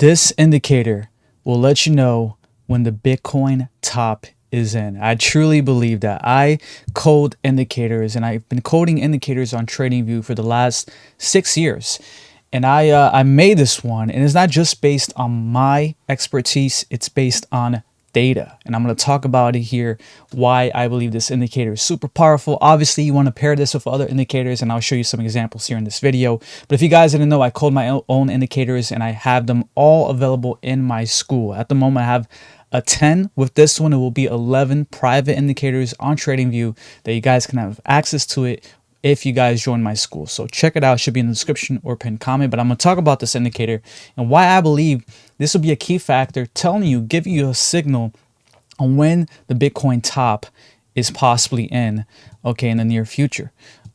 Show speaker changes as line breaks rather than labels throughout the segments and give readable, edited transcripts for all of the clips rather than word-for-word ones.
This indicator will let you know when the Bitcoin top is in. I truly believe that. I code indicators, and I've been coding indicators on TradingView for the last 6 years. And I made this one, and it's not just based on my expertise, it's based on data. And I'm going to talk about it here, why I believe this indicator is super powerful. Obviously, you want to pair this with other indicators, and I'll show you some examples here in this video. But if you guys didn't know, I code my own indicators, and I have them all available in my school. At the moment, I have a 10. With this one, it will be 11 private indicators on TradingView that you guys can have access to it if you guys join my school. So check it out. It should be in the description or pinned comment. But I'm going to talk about this indicator and why I believe this will be a key factor, giving you a signal on when the Bitcoin top is possibly in the near future.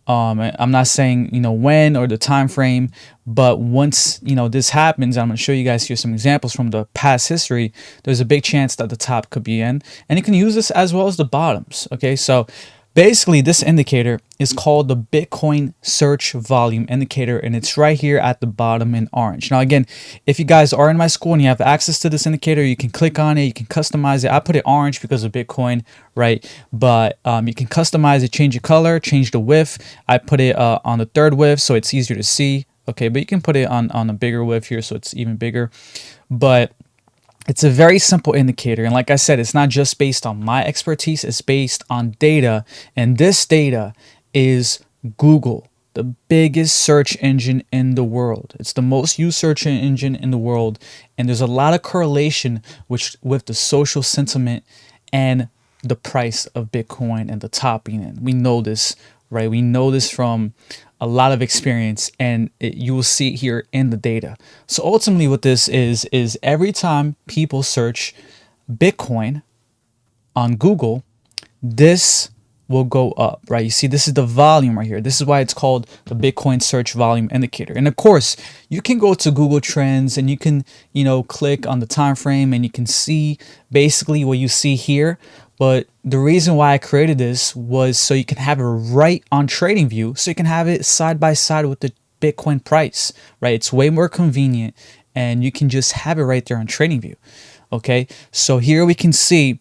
I'm not saying when or the time frame, but once this happens, I'm going to show you guys here some examples from the past history. There's a big chance that the top could be in, and you can use this as well as the bottoms. Okay, so basically, this indicator is called the Bitcoin search volume indicator, and it's right here at the bottom in orange. Now, again, if you guys are in my school and you have access to this indicator, you can click on it, you can customize it. I put it orange because of Bitcoin, right? But you can customize it, change the color, change the width. I put it on the third width so it's easier to see. Okay, but you can put it on a bigger width here so it's even bigger. But it's a very simple indicator, and like I said, it's not just based on my expertise, it's based on data, and this data is Google, the biggest search engine in the world. It's the most used search engine in the world, and there's a lot of correlation with the social sentiment and the price of Bitcoin and the top being in. We know this, right? We know this from a lot of experience, and you will see it here in the data. So ultimately what this is every time people search Bitcoin on Google, this will go up, right? You see, this is the volume right here. This is why it's called the Bitcoin search volume indicator. And of course, you can go to Google Trends and you can, click on the time frame and you can see basically what you see here. But the reason why I created this was so you can have it right on TradingView, so you can have it side by side with the Bitcoin price, right? It's way more convenient, and you can just have it right there on TradingView. Okay, so here we can see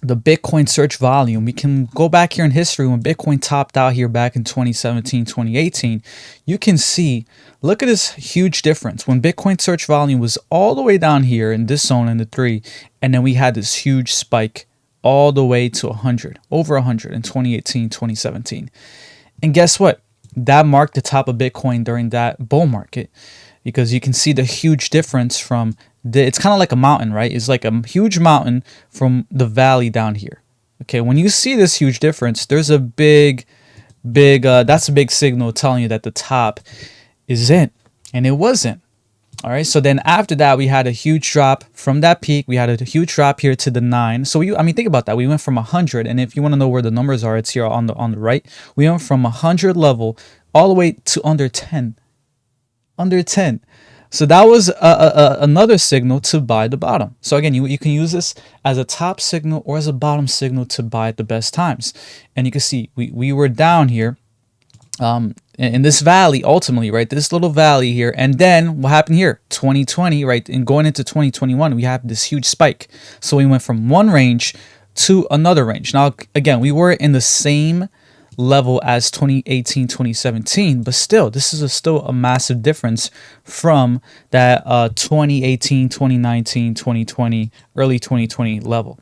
the Bitcoin search volume. We can go back here in history when Bitcoin topped out here back in 2017, 2018. You can see, look at this huge difference. When Bitcoin search volume was all the way down here in this zone in the 3, and then we had this huge spike all the way to 100, over 100 in 2018, 2017. And guess what? That marked the top of Bitcoin during that bull market, because you can see the huge difference from it's kind of like a mountain, right? It's like a huge mountain from the valley down here. Okay, when you see this huge difference, there's a that's a big signal telling you that the top is in, and it wasn't. All right, so then after that, we had a huge drop from that peak. We had a huge drop here to the 9. So think about that. We went from 100, and if you want to know where the numbers are, it's here on the right. We went from 100 level all the way to under 10. Under 10. So that was another signal to buy the bottom. So again, you can use this as a top signal or as a bottom signal to buy at the best times. And you can see we were down here in this valley ultimately, right? This little valley here. And then what happened here? 2020, right? And going into 2021, we have this huge spike. So we went from one range to another range. Now, again, we were in the same level as 2018, 2017, but still, this is still a massive difference from that 2018, 2019, 2020, early 2020 level.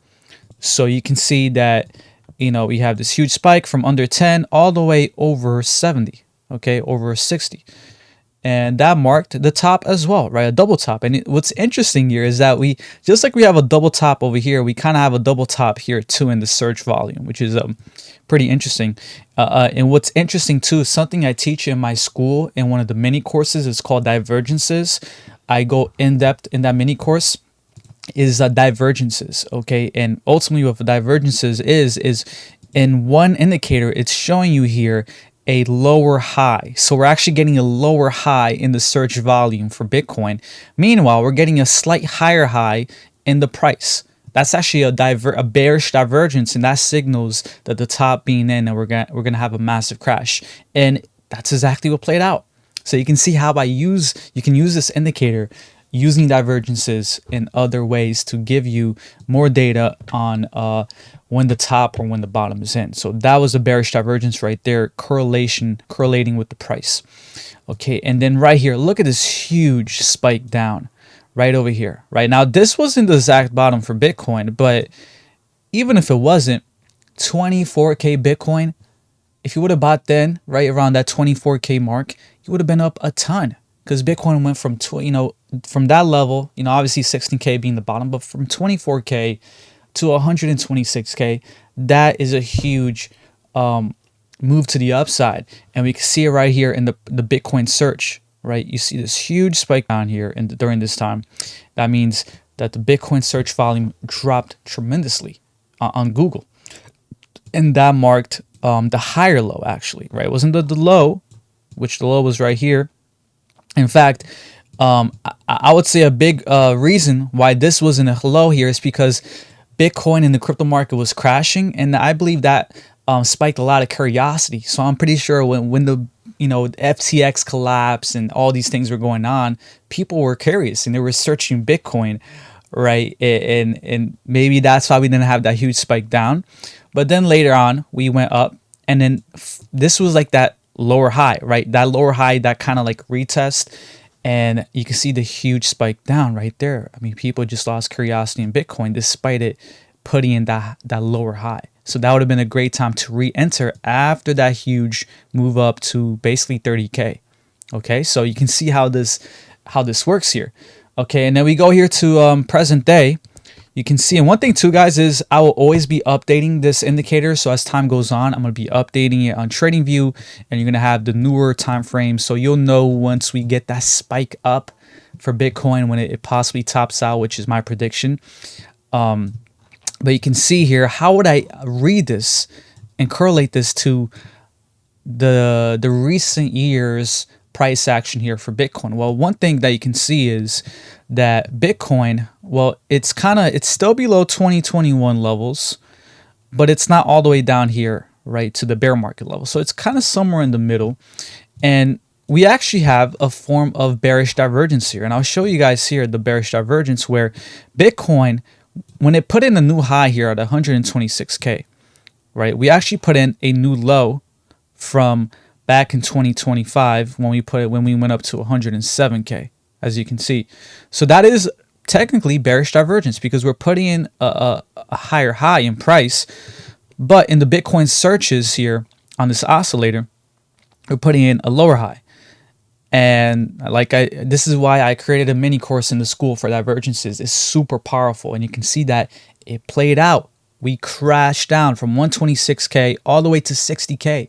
So you can see that we have this huge spike from under 10 all the way over 70, okay, over 60. And that marked the top as well, right? A double top. And what's interesting here is that just like we have a double top over here, we kind of have a double top here too in the search volume, which is pretty interesting. And what's interesting too is something I teach in my school in one of the mini courses. It's called Divergences. I go in depth in that mini course. Is divergences, okay? And ultimately what divergences is in one indicator, it's showing you here a lower high. So we're actually getting a lower high in the search volume for Bitcoin. Meanwhile, we're getting a slight higher high in the price. That's actually a bearish divergence, and that signals that the top being in, and we're gonna have a massive crash. And that's exactly what played out. So you can see how you can use this indicator using divergences in other ways to give you more data on when the top or when the bottom is in. So that was a bearish divergence right there, correlating with the price. Okay, and then right here, look at this huge spike down right over here. Right now, this wasn't the exact bottom for Bitcoin, but even if it wasn't, 24K Bitcoin, if you would have bought then, right around that 24K mark, you would have been up a ton, because Bitcoin went from from that level, obviously 16K being the bottom, but from 24K to 126K, that is a huge move to the upside. And we can see it right here in the Bitcoin search, right? You see this huge spike down here during this time. That means that the Bitcoin search volume dropped tremendously on Google. And that marked the higher low, actually, right? It wasn't the low, which the low was right here. In fact, I would say a big reason why this wasn't a low here is because Bitcoin in the crypto market was crashing, and I believe that spiked a lot of curiosity. So I'm pretty sure when the FTX collapse and all these things were going on, people were curious and they were searching Bitcoin, right? And maybe that's why we didn't have that huge spike down. But then later on, we went up, and then this was like that lower high, right? That lower high, that kind of like retest, and you can see the huge spike down right there. I mean, people just lost curiosity in Bitcoin despite it putting in that lower high. So that would have been a great time to re-enter after that huge move up to basically 30K. Okay, so you can see how this works here. Okay, and then we go here to present day. You can see, and one thing too, guys, is I will always be updating this indicator. So as time goes on, I'm going to be updating it on TradingView, and you're going to have the newer time frame. So you'll know once we get that spike up for Bitcoin, when it possibly tops out, which is my prediction. But you can see here, how would I read this and correlate this to the recent years price action here for Bitcoin? Well, one thing that you can see is that Bitcoin, well, it's still below 2021 levels, but it's not all the way down here, right, to the bear market level. So it's kind of somewhere in the middle. And we actually have a form of bearish divergence here. And I'll show you guys here the bearish divergence, where Bitcoin, when it put in a new high here at 126K, right, we actually put in a new low from back in 2025 when we went up to 107K, as you can see. So that is technically bearish divergence, because we're putting in a higher high in price, but in the Bitcoin searches here on this oscillator, we're putting in a lower high. And this is why I created a mini course in the school for divergences. It's super powerful, and you can see that it played out. We crashed down from 126K all the way to 60K.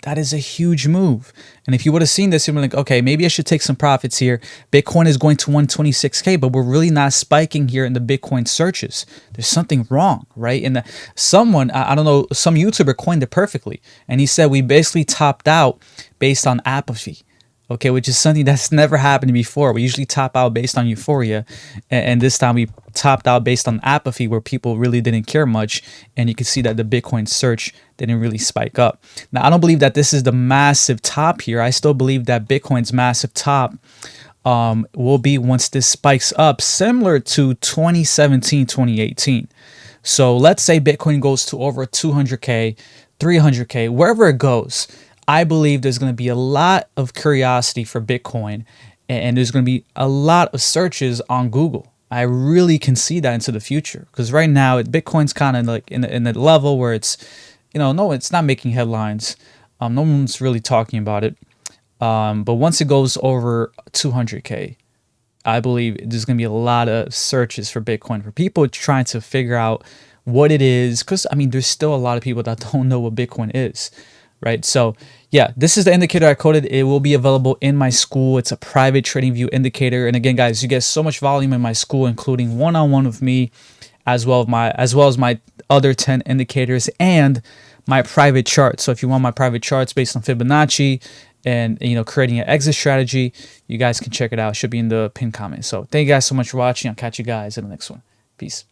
That is a huge move. And if you would have seen this, you'd be like, okay, maybe I should take some profits here. Bitcoin is going to 126K, but we're really not spiking here in the Bitcoin searches. There's something wrong, right? And someone, I don't know, some YouTuber coined it perfectly. And he said we basically topped out based on apathy. Okay, which is something that's never happened before. We usually top out based on euphoria, and this time we topped out based on apathy, where people really didn't care much, and you can see that the Bitcoin search didn't really spike up. Now, I don't believe that this is the massive top here. I still believe that Bitcoin's massive top will be once this spikes up, similar to 2017, 2018. So let's say Bitcoin goes to over 200K, 300K, wherever it goes. I believe there's going to be a lot of curiosity for Bitcoin, and there's going to be a lot of searches on Google. I really can see that into the future, because right now Bitcoin's kind of like in a level where it's, no, it's not making headlines. No one's really talking about it. But once it goes over 200K, I believe there's going to be a lot of searches for Bitcoin, for people trying to figure out what it is. Because, I mean, there's still a lot of people that don't know what Bitcoin is. Right. So, yeah, this is the indicator I coded. It will be available in my school. It's a private TradingView indicator. And again, guys, you get so much volume in my school, including one-on-one with me, as well as my other 10 indicators and my private chart. So if you want my private charts based on Fibonacci and, creating an exit strategy, you guys can check it out. It should be in the pinned comment. So thank you guys so much for watching. I'll catch you guys in the next one. Peace.